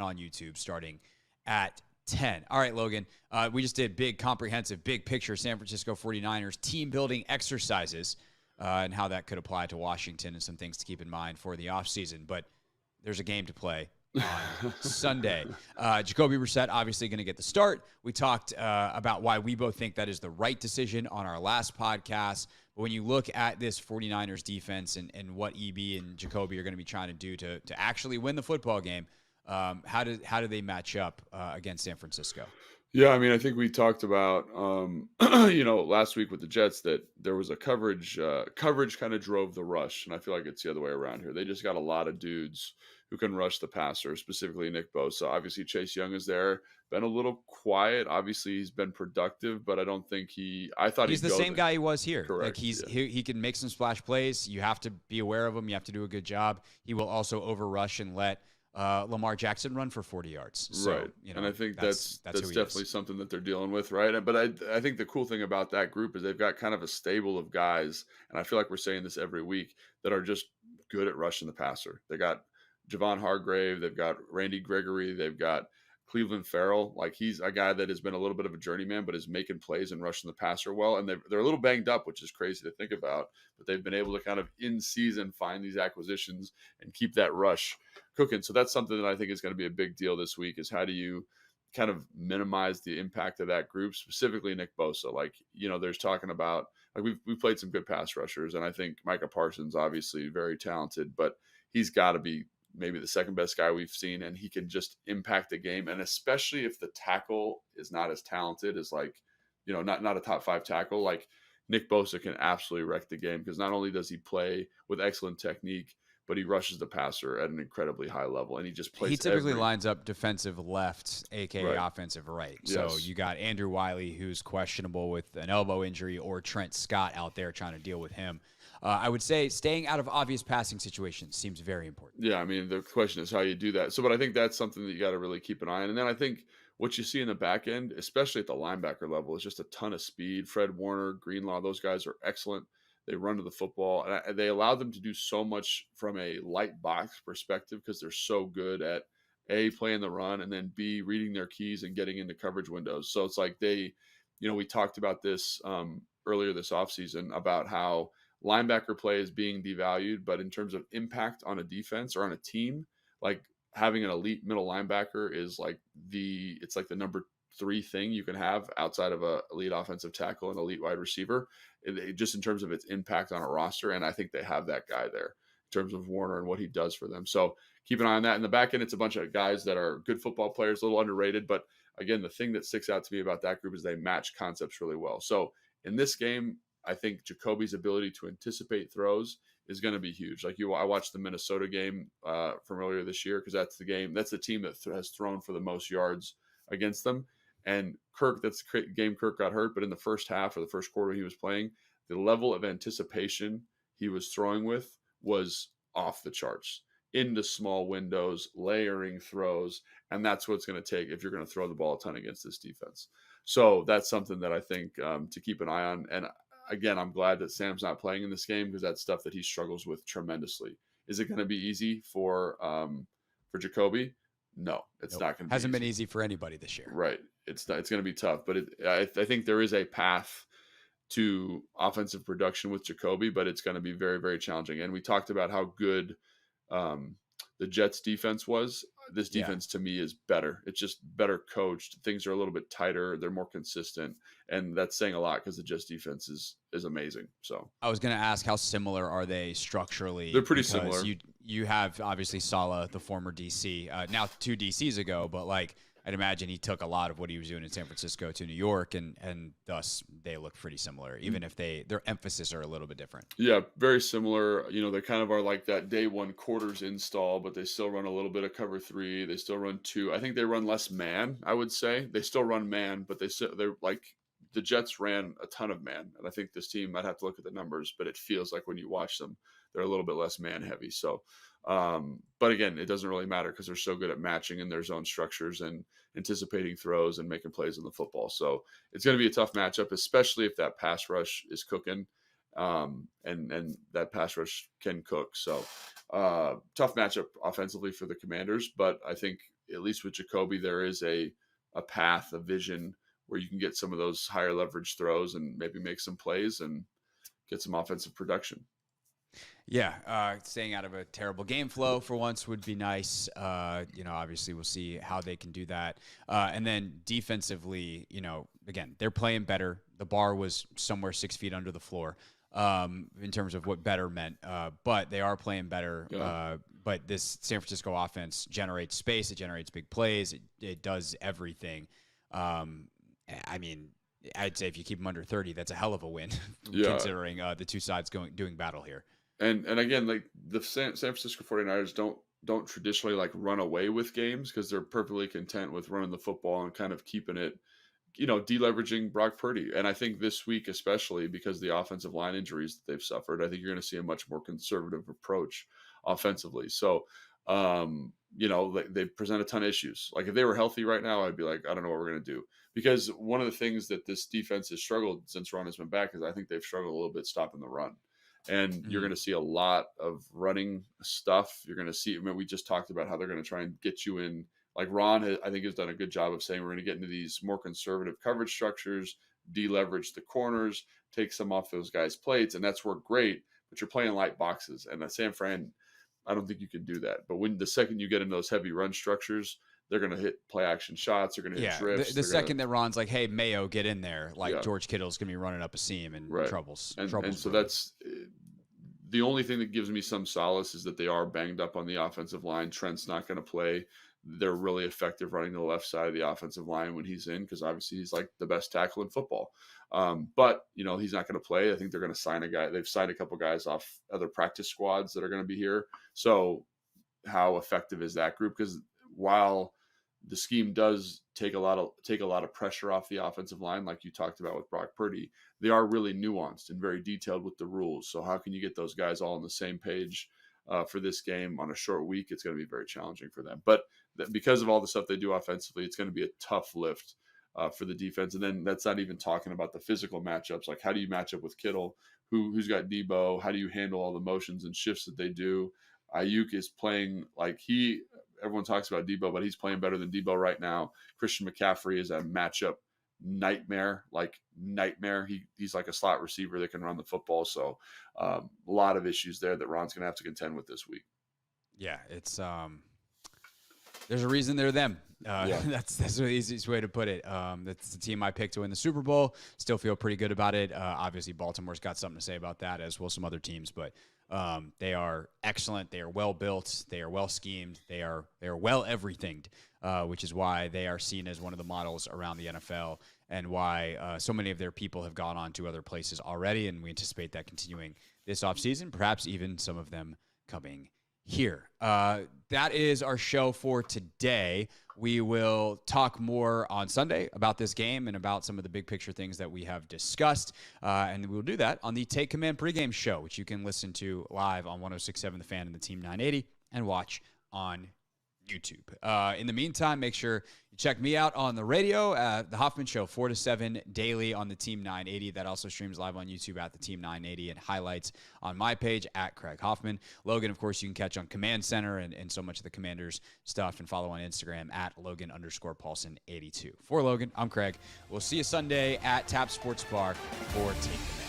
and on YouTube starting at 10. All right, Logan, we just did big, comprehensive, big picture San Francisco 49ers team building exercises and how that could apply to Washington and some things to keep in mind for the offseason. But there's a game to play on Sunday. Jacoby Brissett obviously going to get the start. We talked about why we both think that is the right decision on our last podcast. But when you look at this 49ers defense and what EB and Jacoby are going to be trying to do to actually win the football game, how do they match up against San Francisco? Yeah, I mean, I think we talked about, last week with the Jets that there was a coverage kind of drove the rush. And I feel like it's the other way around here. They just got a lot of dudes who can rush the passer, specifically Nick Bosa. Obviously, Chase Young is there, been a little quiet. Obviously, he's been productive, but I don't think I thought he's the same guy he was here. Correct. Like he can make some splash plays. You have to be aware of him. You have to do a good job. He will also overrush and let Lamar Jackson run for 40 yards. So, right. And I think that's definitely something that they're dealing with, right? But I think the cool thing about that group is they've got kind of a stable of guys, and I feel like we're saying this every week, that are just good at rushing the passer. They got Javon Hargrave, they've got Randy Gregory, they've got Cleveland Farrell. Like, he's a guy that has been a little bit of a journeyman, but is making plays and rushing the passer well. And they're a little banged up, which is crazy to think about, but they've been able to kind of in season find these acquisitions and keep that rush cooking. So that's something that I think is going to be a big deal this week, is how do you kind of minimize the impact of that group, specifically Nick Bosa. Like, there's talking about, like, we've played some good pass rushers, and I think Micah Parsons, obviously very talented, but he's got to be maybe the second best guy we've seen, and he can just impact the game. And especially if the tackle is not as talented as, like, not a top 5 tackle, like Nick Bosa can absolutely wreck the game, because not only does he play with excellent technique, but he rushes the passer at an incredibly high level, and he just plays. He typically lines up defensive left, aka offensive right. Yes. So you got Andrew Wiley, who's questionable with an elbow injury, or Trent Scott out there trying to deal with him. I would say staying out of obvious passing situations seems very important. Yeah, I mean, the question is how you do that. So, but I think that's something that you got to really keep an eye on. And then I think what you see in the back end, especially at the linebacker level, is just a ton of speed. Fred Warner, Greenlaw, those guys are excellent. They run to the football, and they allow them to do so much from a light box perspective, because they're so good at A, playing the run, and then B, reading their keys and getting into coverage windows. So it's like we talked about this earlier this offseason about how linebacker play is being devalued, but in terms of impact on a defense or on a team, like having an elite middle linebacker is like it's like the number 3 thing you can have outside of a elite offensive tackle and elite wide receiver, just in terms of its impact on a roster. And I think they have that guy there in terms of Warner and what he does for them. So keep an eye on that. In the back end, it's a bunch of guys that are good football players, a little underrated. But again, the thing that sticks out to me about that group is they match concepts really well. So in this game, I think Jacoby's ability to anticipate throws is going to be huge. Like I watched the Minnesota game from earlier this year, because that's the team that has thrown for the most yards against them. And Kirk, that's the game Kirk got hurt, but in the first half or the first quarter he was playing, the level of anticipation he was throwing with was off the charts, into small windows, layering throws, and that's what it's going to take if you're going to throw the ball a ton against this defense. So that's something that I think to keep an eye on. And again, I'm glad that Sam's not playing in this game, because that's stuff that he struggles with tremendously. Is it going to be easy for Jacoby? No, it's not going to be. Hasn't been easy for anybody this year. Right. It's going to be tough, but I think there is a path to offensive production with Jacoby, but it's going to be very, very challenging. And we talked about how good the Jets defense was. This defense to me is better. It's just better coached. Things are a little bit tighter. They're more consistent. And that's saying a lot, because the Jets defense is amazing. So I was going to ask, how similar are they structurally? They're pretty similar. You have obviously Saleh, the former DC, now 2 DCs ago, but like I'd imagine he took a lot of what he was doing in San Francisco to New York, and thus they look pretty similar, even if their emphasis are a little bit different. Yeah, very similar. They kind of are like that day one quarters install, but they still run a little bit of cover 3. They still run 2. I think they run less man, I would say. They still run man, but they're like, the Jets ran a ton of man. And I think this team, might have to look at the numbers, but it feels like when you watch them, they're a little bit less man heavy. So, but again, it doesn't really matter, because they're so good at matching in their zone structures and anticipating throws and making plays in the football. So it's going to be a tough matchup, especially if that pass rush is cooking, and that pass rush can cook. So tough matchup offensively for the Commanders, but I think at least with Jacoby, there is a path, a vision where you can get some of those higher leverage throws and maybe make some plays and get some offensive production. Yeah, staying out of a terrible game flow for once would be nice. Obviously we'll see how they can do that. And then defensively, again, they're playing better. The bar was somewhere 6 feet under the floor in terms of what better meant. But they are playing better. Yeah. But this San Francisco offense generates space. It generates big plays. It does everything. I'd say if you keep them under 30, that's a hell of a win, considering the two sides doing battle here. And again, like the San Francisco 49ers don't traditionally like run away with games because they're perfectly content with running the football and kind of keeping it, deleveraging Brock Purdy. And I think this week, especially because of the offensive line injuries that they've suffered, I think you're going to see a much more conservative approach offensively. So, they present a ton of issues. Like if they were healthy right now, I'd be like, I don't know what we're going to do. Because one of the things that this defense has struggled since Ron has been back is I think they've struggled a little bit stopping the run. And you're going to see a lot of running stuff. You're going to see, we just talked about how they're going to try and get you in. Like Ron, I think, has done a good job of saying we're going to get into these more conservative coverage structures, deleverage the corners, take some off those guys' plates. And that's worked great, but you're playing light boxes. And at San Fran, I don't think you can do that. But the second you get into those heavy run structures, they're going to hit play action shots. They're going to hit drifts. The second that Ron's like, hey, Mayo, get in there, George Kittle's going to be running up a seam and troubles. And so that's the only thing that gives me some solace is that they are banged up on the offensive line. Trent's not going to play. They're really effective running the left side of the offensive line when he's in because obviously he's like the best tackle in football. But he's not going to play. I think they're going to sign a guy. They've signed a couple guys off other practice squads that are going to be here. So how effective is that group? Because while the scheme does take a lot of pressure off the offensive line, like you talked about with Brock Purdy, they are really nuanced and very detailed with the rules. So how can you get those guys all on the same page for this game on a short week? It's going to be very challenging for them. But because of all the stuff they do offensively, it's going to be a tough lift for the defense. And then that's not even talking about the physical matchups. Like how do you match up with Kittle? Who's got Debo? How do you handle all the motions and shifts that they do? Ayuk is playing like everyone talks about Debo, but he's playing better than Debo right now. Christian McCaffrey is a matchup nightmare. He's like a slot receiver that can run the football. So a lot of issues there that Ron's going to have to contend with this week. Yeah, it's there's a reason they're them. That's the easiest way to put it. That's the team I picked to win the Super Bowl. Still feel pretty good about it. Obviously, Baltimore's got something to say about that, as will some other teams. But they are excellent. They are well built. They are well schemed. They are well everythinged, which is why they are seen as one of the models around the NFL, and why so many of their people have gone on to other places already. And we anticipate that continuing this offseason, perhaps even some of them coming here. That is our show for today. We will talk more on Sunday about this game and about some of the big picture things that we have discussed. And we'll do that on the Take Command pregame show, which you can listen to live on 106.7 The Fan and the Team 980 and watch on YouTube. In the meantime, make sure you check me out on the radio at The Hoffman Show, 4 to 7 daily on the Team 980. That also streams live on YouTube at the Team 980 and highlights on my page at Craig Hoffman. Logan, of course, you can catch on Command Center and so much of the Commanders stuff, and follow on Instagram at Logan_Paulsen82. For Logan, I'm Craig. We'll see you Sunday at Tap Sports Bar for Take.